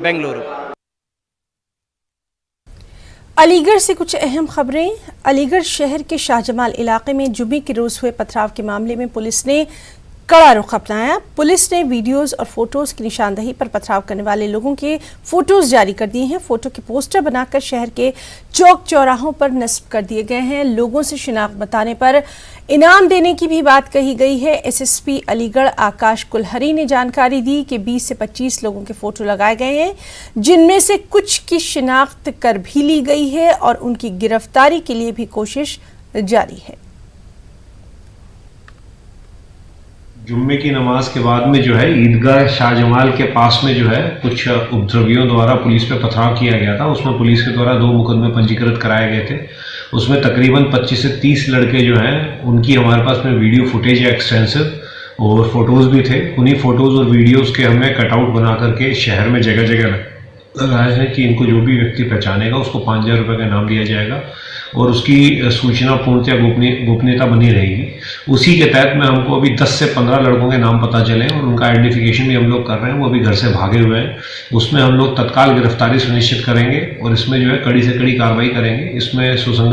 बेंगलुरु। अलीगढ़ से कुछ अहम खबरें। अलीगढ़ शहर के शाहजमाल इलाके में जुमे के रोज हुए पथराव के मामले में पुलिस ने कड़ा रुख अपनाया। पुलिस ने वीडियोस और फोटोज की निशानदही पर पथराव करने वाले लोगों के फोटोज जारी कर दिए हैं। फोटो के पोस्टर बनाकर शहर के चौक चौराहों पर नस्ब कर दिए गए हैं। लोगों से शिनाख्त बताने पर इनाम देने की भी बात कही गई है। एसएसपी अलीगढ़ आकाश कुलहरी ने जानकारी दी कि 20 से 25 लोगों के फोटो लगाए गए हैं, जिनमें से कुछ की शिनाख्त कर भी ली गई है और उनकी गिरफ्तारी के लिए भी कोशिश जारी है। जुम्मे की नमाज के बाद में जो है ईदगाह शाहजमाल के पास में जो है कुछ उपद्रवियों द्वारा पुलिस पे पथराव किया गया था। उसमें पुलिस के द्वारा 2 मुकदमे पंजीकृत कराए गए थे। उसमें तकरीबन 25 से 30 लड़के जो हैं उनकी हमारे पास में वीडियो फुटेज है एक्सटेंसिव, और फोटोज़ भी थे। उन्हीं फोटोज़ और वीडियोज़ के हमने कटआउट बना करके शहर में जगह जगह लगाए हैं कि इनको जो भी व्यक्ति पहचानेगा उसको 5000 रुपये का इनाम दिया जाएगा और उसकी सूचना पूर्णतया गोपनीयता बनी रहेगी। उसी के तहत में हमको अभी 10 से 15 लड़कों के नाम पता चले और उनका आइडेंटिफिकेशन भी हम लोग कर रहे हैं। वो अभी घर से भागे हुए हैं। उसमें हम लोग तत्काल गिरफ्तारी सुनिश्चित करेंगे और इसमें जो है कड़ी से कड़ी कार्रवाई करेंगे। इसमें सुसंगत